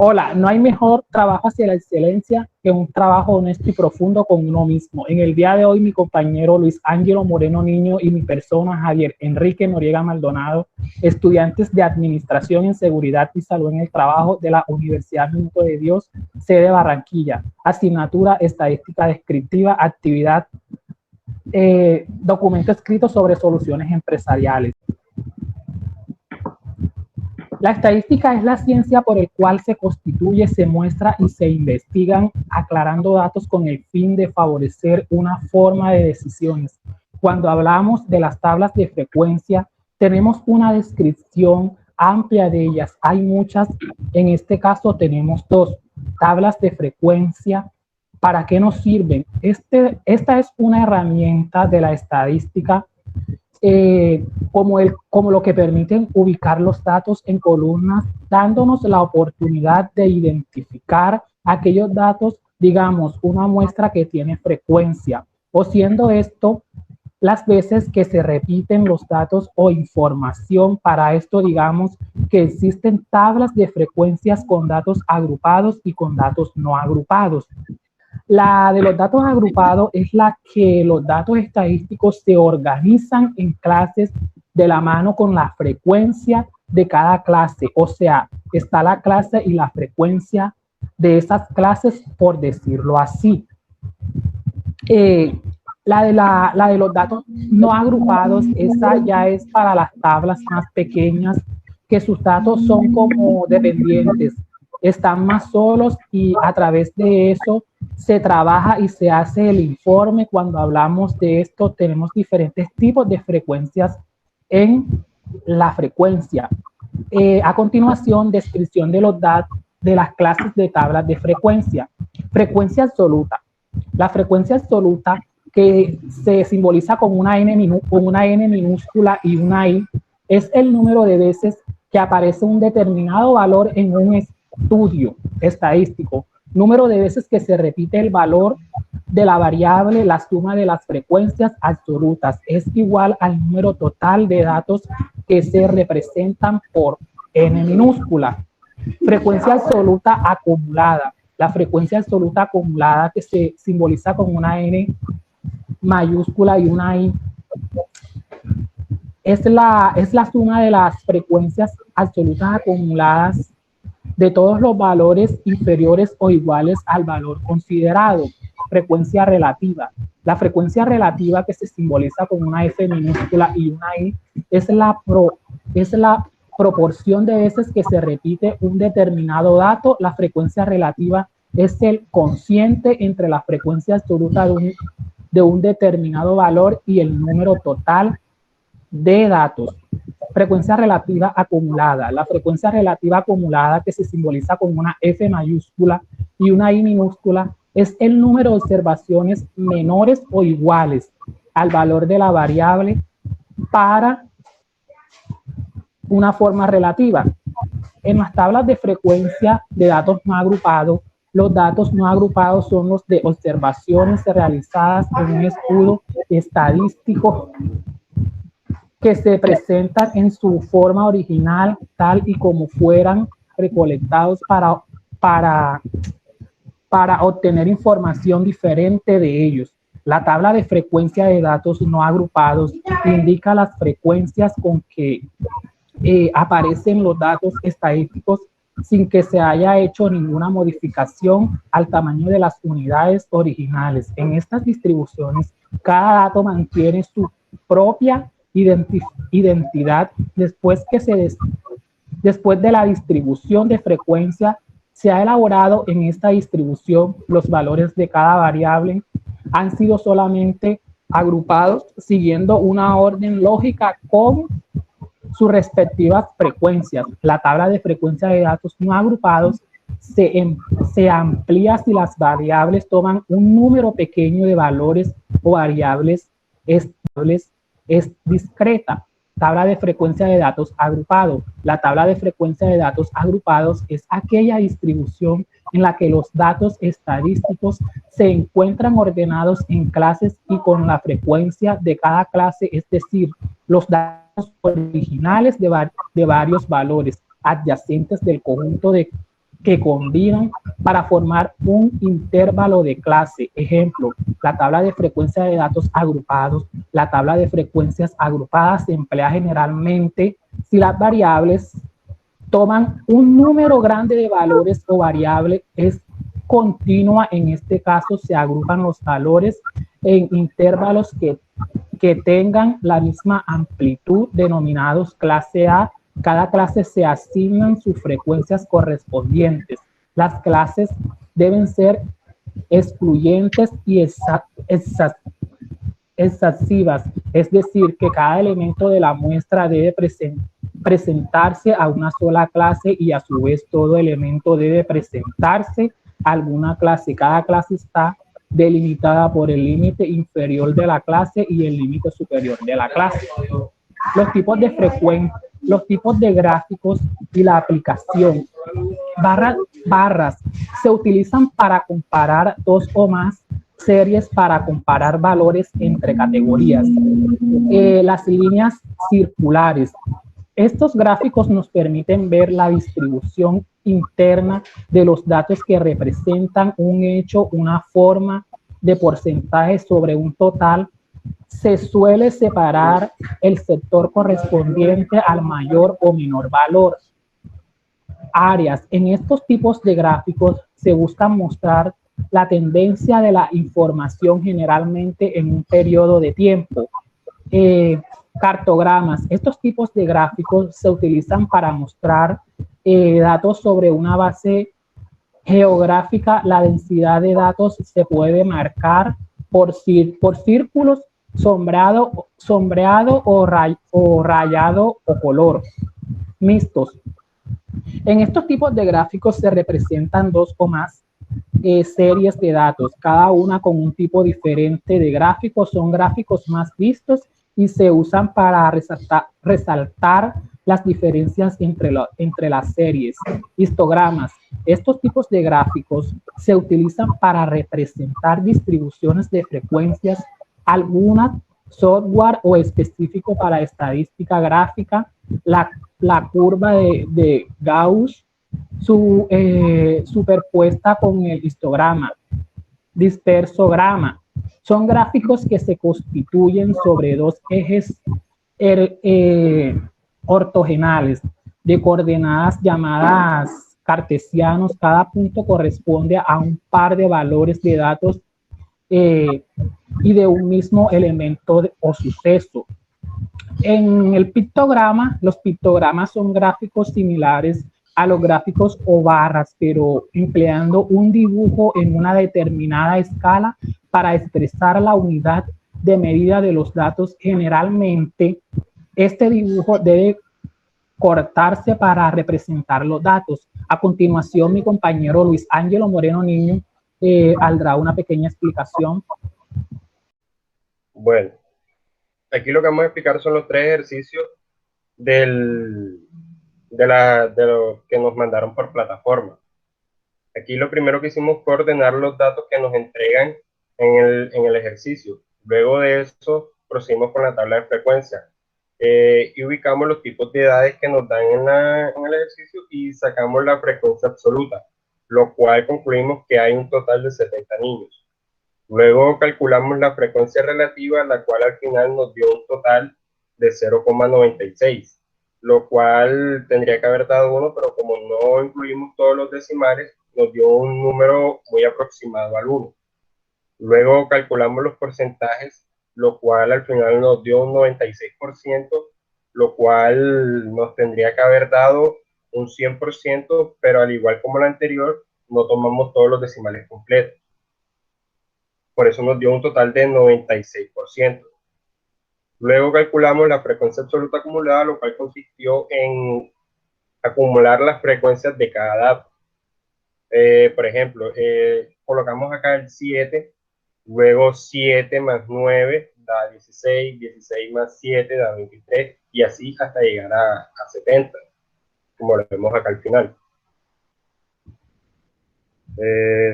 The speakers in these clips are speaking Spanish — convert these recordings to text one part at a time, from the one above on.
Hola, no hay mejor trabajo hacia la excelencia que un trabajo honesto y profundo con uno mismo. En el día de hoy, mi compañero Luis Ángelo Moreno Niño y mi persona, Javier Enrique Noriega Maldonado, estudiantes de Administración en Seguridad y Salud en el Trabajo de la Universidad Minuto de Dios, sede Barranquilla, asignatura Estadística Descriptiva, actividad, documento escrito sobre soluciones empresariales. La estadística es la ciencia por el cual se constituye, se muestra y se investigan, aclarando datos con el fin de favorecer una forma de decisiones. Cuando hablamos de las tablas de frecuencia, tenemos una descripción amplia de ellas. Hay muchas, en este caso tenemos dos tablas de frecuencia. ¿Para qué nos sirven? Esta es una herramienta de la estadística como lo que permiten ubicar los datos en columnas, dándonos la oportunidad de identificar aquellos datos, digamos, una muestra que tiene frecuencia, o siendo esto las veces que se repiten los datos o información. Para esto, digamos que existen tablas de frecuencias con datos agrupados y con datos no agrupados. La de los datos agrupados es la que los datos estadísticos se organizan en clases de la mano con la frecuencia de cada clase. O sea, está la clase y la frecuencia de esas clases, por decirlo así. La de los datos no agrupados, esa ya es para las tablas más pequeñas, que sus datos son como dependientes, están más solos y a través de eso se trabaja y se hace el informe. Cuando hablamos de esto, tenemos diferentes tipos de frecuencias en la frecuencia. A continuación, descripción de los datos de las clases de tablas de frecuencia. Frecuencia absoluta. La frecuencia absoluta, que se simboliza con una N minúscula y una I, es el número de veces que aparece un determinado valor en un estudio estadístico, número de veces que se repite el valor de la variable, la suma de las frecuencias absolutas es igual al número total de datos que se representan por N minúscula. Frecuencia absoluta acumulada. La frecuencia absoluta acumulada, que se simboliza con una N mayúscula y una I, es la suma de las frecuencias absolutas acumuladas de todos los valores inferiores o iguales al valor considerado. Frecuencia relativa. La frecuencia relativa, que se simboliza con una F minúscula y una I, es la proporción de veces que se repite un determinado dato. La frecuencia relativa es el cociente entre la frecuencia absoluta de un determinado valor y el número total de datos. Frecuencia relativa acumulada. La frecuencia relativa acumulada, que se simboliza con una F mayúscula y una I minúscula, es el número de observaciones menores o iguales al valor de la variable para una forma relativa. En las tablas de frecuencia de datos no agrupados, los datos no agrupados son los de observaciones realizadas en un estudio estadístico que se presentan en su forma original, tal y como fueran recolectados para obtener información diferente de ellos. La tabla de frecuencia de datos no agrupados indica las frecuencias con que aparecen los datos estadísticos sin que se haya hecho ninguna modificación al tamaño de las unidades originales. En estas distribuciones, cada dato mantiene su propia identidad después de la distribución de frecuencia. Se ha elaborado en esta distribución los valores de cada variable han sido solamente agrupados siguiendo una orden lógica con sus respectivas frecuencias. La tabla de frecuencia de datos no agrupados se amplía si las variables toman un número pequeño de valores o variables estables. Es discreta. Tabla de frecuencia de datos agrupado. La tabla de frecuencia de datos agrupados es aquella distribución en la que los datos estadísticos se encuentran ordenados en clases y con la frecuencia de cada clase, es decir, los datos originales de varios valores adyacentes del conjunto de que combinan para formar un intervalo de clase. Ejemplo, la tabla de frecuencia de datos agrupados. La tabla de frecuencias agrupadas se emplea generalmente si las variables toman un número grande de valores o variable es continua. En este caso se agrupan los valores en intervalos que tengan la misma amplitud, denominados clase A. Cada clase se asignan sus frecuencias correspondientes. Las clases deben ser excluyentes y exhaustivas, es decir, que cada elemento de la muestra debe presentarse a una sola clase y a su vez todo elemento debe presentarse a alguna clase. Cada clase está delimitada por el límite inferior de la clase y el límite superior de la clase. Los tipos de frecuencia, los tipos de gráficos y la aplicación. Barras se utilizan para comparar dos o más series para comparar valores entre categorías. Las líneas circulares. Estos gráficos nos permiten ver la distribución interna de los datos que representan un hecho, una forma de porcentaje sobre un total. Se suele separar el sector correspondiente al mayor o menor valor. Áreas. En estos tipos de gráficos se busca mostrar la tendencia de la información generalmente en un periodo de tiempo. Cartogramas. Estos tipos de gráficos se utilizan para mostrar datos sobre una base geográfica. La densidad de datos se puede marcar por círculos, sombreado o rayado o color. Mixtos. En estos tipos de gráficos se representan dos o más series de datos, cada una con un tipo diferente de gráficos. Son gráficos más vistos y se usan para resaltar las diferencias entre las series. Histogramas. Estos tipos de gráficos se utilizan para representar distribuciones de frecuencias, algunas software o específico para estadística gráfica. La curva de Gauss superpuesta con el histograma. Dispersograma. Son gráficos que se constituyen sobre dos ejes ortogonales de coordenadas llamadas cartesianos. Cada punto corresponde a un par de valores de datos y de un mismo elemento o suceso. En el pictograma, los pictogramas son gráficos similares a los gráficos o barras, pero empleando un dibujo en una determinada escala para expresar la unidad de medida de los datos. Generalmente, este dibujo debe cortarse para representar los datos. A continuación, mi compañero Luis Ángelo Moreno Niño dará una pequeña explicación. Bueno, aquí lo que vamos a explicar son los tres ejercicios de lo que nos mandaron por plataforma. Aquí lo primero que hicimos fue ordenar los datos que nos entregan en el ejercicio. Luego de eso procedimos con la tabla de frecuencia y ubicamos los tipos de edades que nos dan en el ejercicio y sacamos la frecuencia absoluta, lo cual concluimos que hay un total de 70 niños. Luego calculamos la frecuencia relativa, la cual al final nos dio un total de 0,96, lo cual tendría que haber dado 1, pero como no incluimos todos los decimales, nos dio un número muy aproximado al 1. Luego calculamos los porcentajes, lo cual al final nos dio un 96%, lo cual nos tendría que haber dado un 100%, pero al igual como la anterior, no tomamos todos los decimales completos. Por eso nos dio un total de 96%. Luego calculamos la frecuencia absoluta acumulada, lo cual consistió en acumular las frecuencias de cada dato. Por ejemplo, colocamos acá el 7, luego 7 más 9 da 16, 16 más 7 da 23, y así hasta llegar a 70, como lo vemos acá al final.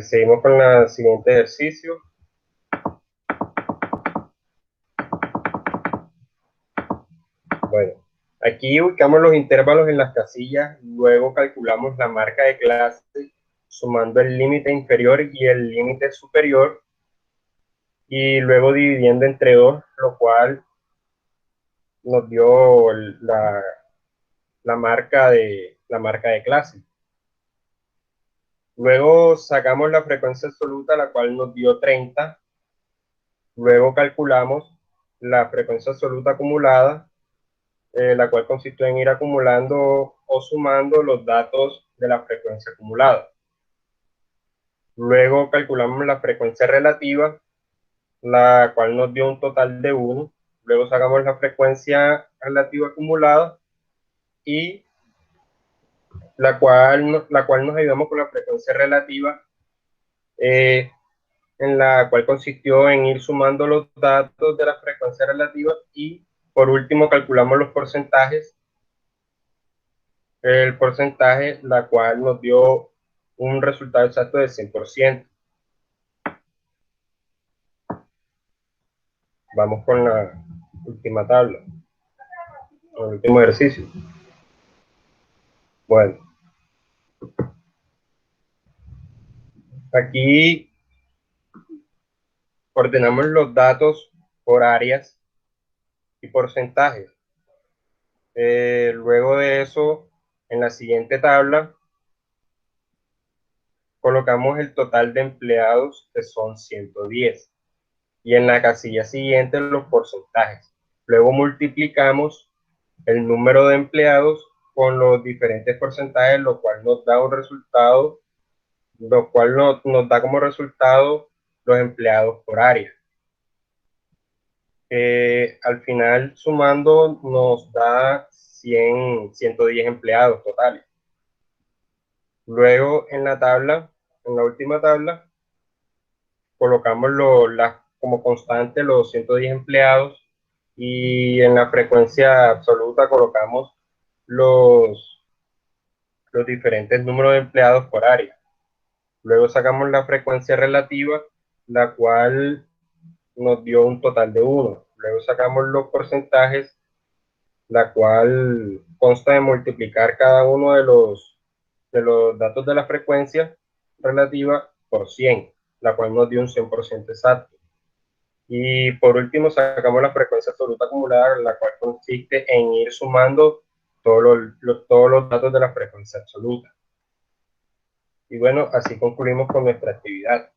Seguimos con el siguiente ejercicio. Bueno, aquí Aquí ubicamos los intervalos en las casillas, luego calculamos la marca de clase sumando el límite inferior y el límite superior y luego dividiendo entre 2, lo cual nos dio la marca de clase. Luego sacamos la frecuencia absoluta, la cual nos dio 30. Luego calculamos la frecuencia absoluta acumulada, la cual consistió en ir acumulando o sumando los datos de la frecuencia acumulada. Luego calculamos la frecuencia relativa, la cual nos dio un total de 1. Luego sacamos la frecuencia relativa acumulada y la cual nos ayudamos con la frecuencia relativa, en la cual consistió en ir sumando los datos de la frecuencia relativa y por último calculamos los porcentajes, el porcentaje, la cual nos dio un resultado exacto de 100%. Vamos con la última tabla, el último ejercicio. Bueno, aquí ordenamos los datos por áreas y porcentajes. Luego de eso, en la siguiente tabla, colocamos el total de empleados, que son 110. Y en la casilla siguiente, los porcentajes. Luego multiplicamos el número de empleados con los diferentes porcentajes, lo cual nos da un resultado, lo cual nos da como resultado los empleados por área. Al final, sumando, nos da 110 empleados totales. Luego, en la última tabla, colocamos como constante los 110 empleados y en la frecuencia absoluta colocamos los diferentes números de empleados por área. Luego sacamos la frecuencia relativa, la cual nos dio un total de 1. Luego sacamos los porcentajes, la cual consta de multiplicar cada uno de los datos de la frecuencia relativa por 100, la cual nos dio un 100% exacto. Y por último sacamos la frecuencia absoluta acumulada, la cual consiste en ir sumando todos los datos de la frecuencia absoluta. Y bueno, así concluimos con nuestra actividad.